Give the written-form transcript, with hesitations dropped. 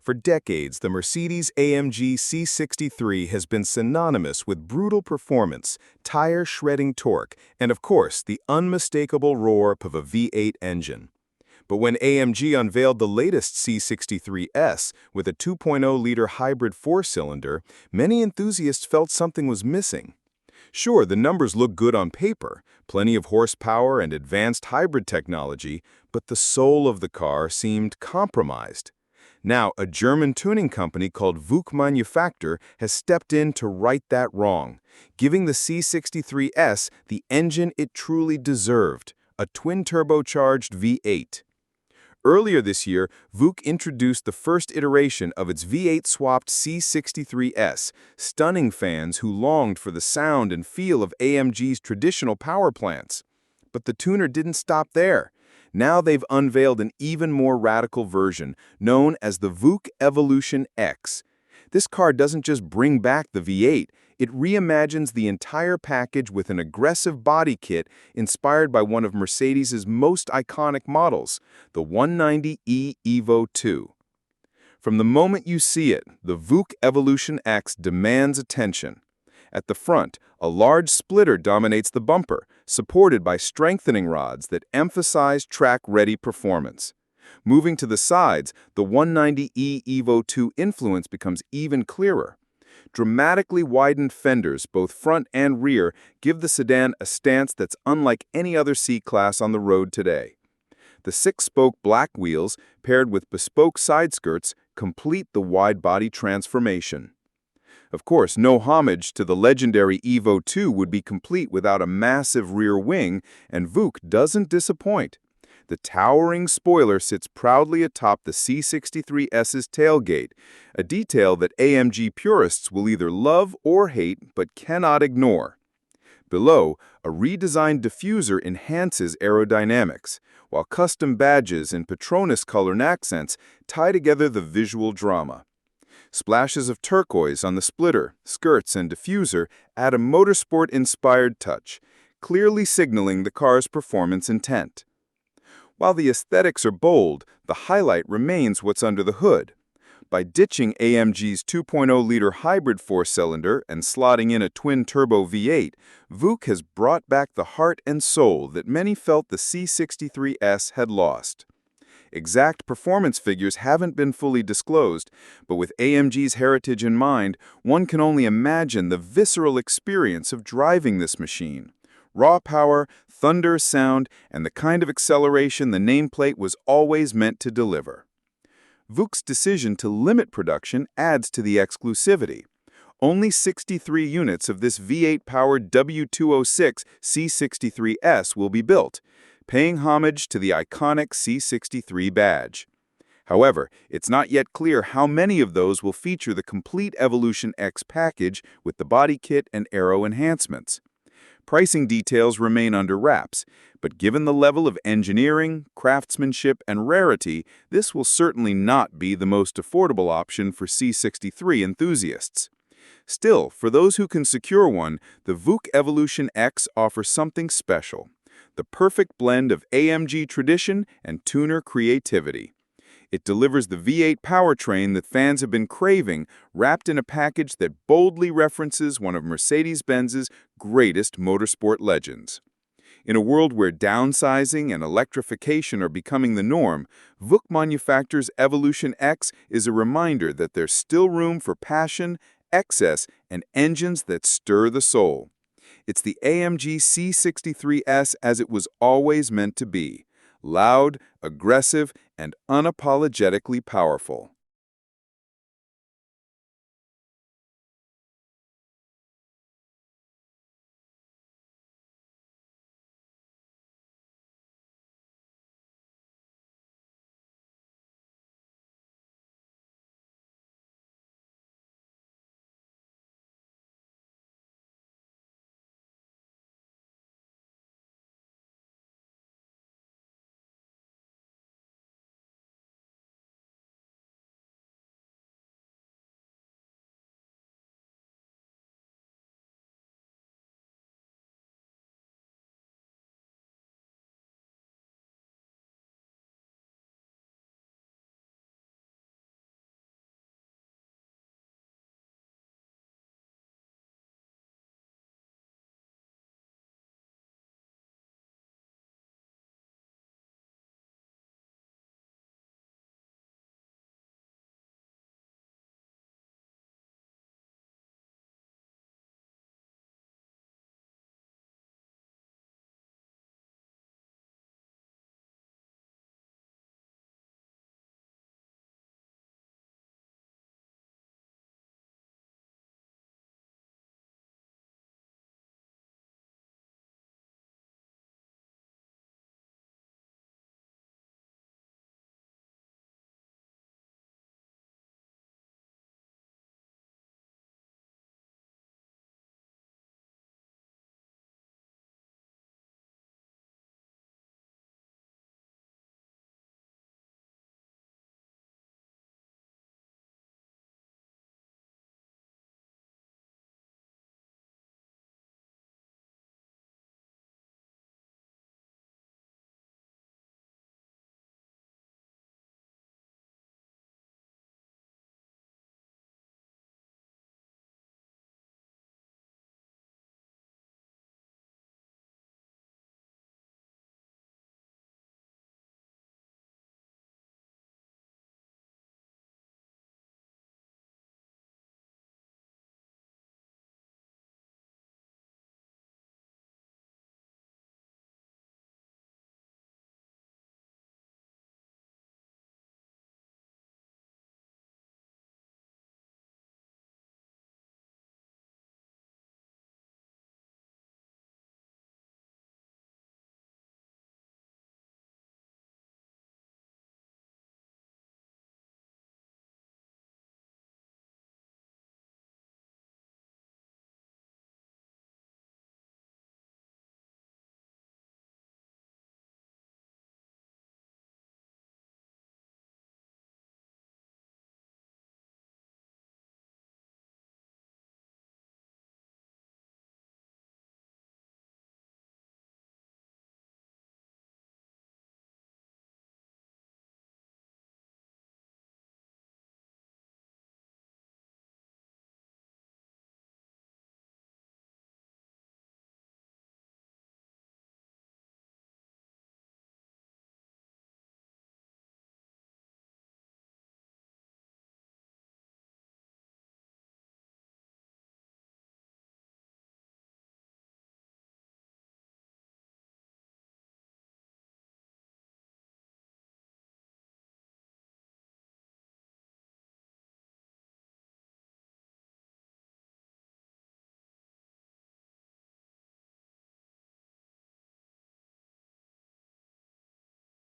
For decades, the Mercedes-AMG C63 has been synonymous with brutal performance, tire-shredding torque, and of course, the unmistakable roar of a V8 engine. But when AMG unveiled the latest C63 S with a 2.0-liter hybrid four-cylinder, many enthusiasts felt something was missing. Sure, the numbers look good on paper, plenty of horsepower and advanced hybrid technology, but the soul of the car seemed compromised. Now, a German tuning company called Vuk Manufactur has stepped in to right that wrong, giving the C63 S the engine it truly deserved, a twin-turbocharged V8. Earlier this year, Vuk introduced the first iteration of its V8-swapped C63 S, stunning fans who longed for the sound and feel of AMG's traditional power plants. But the tuner didn't stop there. Now they've unveiled an even more radical version, known as the Vuk EVOlution X. This car doesn't just bring back the V8, it reimagines the entire package with an aggressive body kit inspired by one of Mercedes' most iconic models, the 190e Evo II. From the moment you see it, the Vuk EVOlution X demands attention. At the front, a large splitter dominates the bumper, supported by strengthening rods that emphasize track-ready performance. Moving to the sides, the 190e Evo II influence becomes even clearer. Dramatically widened fenders, both front and rear, give the sedan a stance that's unlike any other C-Class on the road today. The six-spoke black wheels, paired with bespoke side skirts, complete the wide-body transformation. Of course, no homage to the legendary Evo II would be complete without a massive rear wing, and Vuk doesn't disappoint. The towering spoiler sits proudly atop the C63S's tailgate, a detail that AMG purists will either love or hate but cannot ignore. Below, a redesigned diffuser enhances aerodynamics, while custom badges and Petronas color accents tie together the visual drama. Splashes of turquoise on the splitter, skirts, and diffuser add a motorsport-inspired touch, clearly signaling the car's performance intent. While the aesthetics are bold, the highlight remains what's under the hood. By ditching AMG's 2.0-liter hybrid four-cylinder and slotting in a twin-turbo V8, Vuk has brought back the heart and soul that many felt the C63 S had lost. Exact performance figures haven't been fully disclosed, but with AMG's heritage in mind, one can only imagine the visceral experience of driving this machine. Raw power, thunder, sound, and the kind of acceleration the nameplate was always meant to deliver. Vuk's decision to limit production adds to the exclusivity. Only 63 units of this V8-powered W206 C63 S will be built, paying homage to the iconic C63 badge. However, it's not yet clear how many of those will feature the complete EVOlution X package with the body kit and aero enhancements. Pricing details remain under wraps, but given the level of engineering, craftsmanship, and rarity, this will certainly not be the most affordable option for C63 enthusiasts. Still, for those who can secure one, the Vuk EVOlution X offers something special: the perfect blend of AMG tradition and tuner creativity. It delivers the V8 powertrain that fans have been craving, wrapped in a package that boldly references one of Mercedes-Benz's greatest motorsport legends. In a world where downsizing and electrification are becoming the norm, Vuk Manufactur's EVOlution X is a reminder that there's still room for passion, excess, and engines that stir the soul. It's the AMG C63 S as it was always meant to be: loud, aggressive, and unapologetically powerful.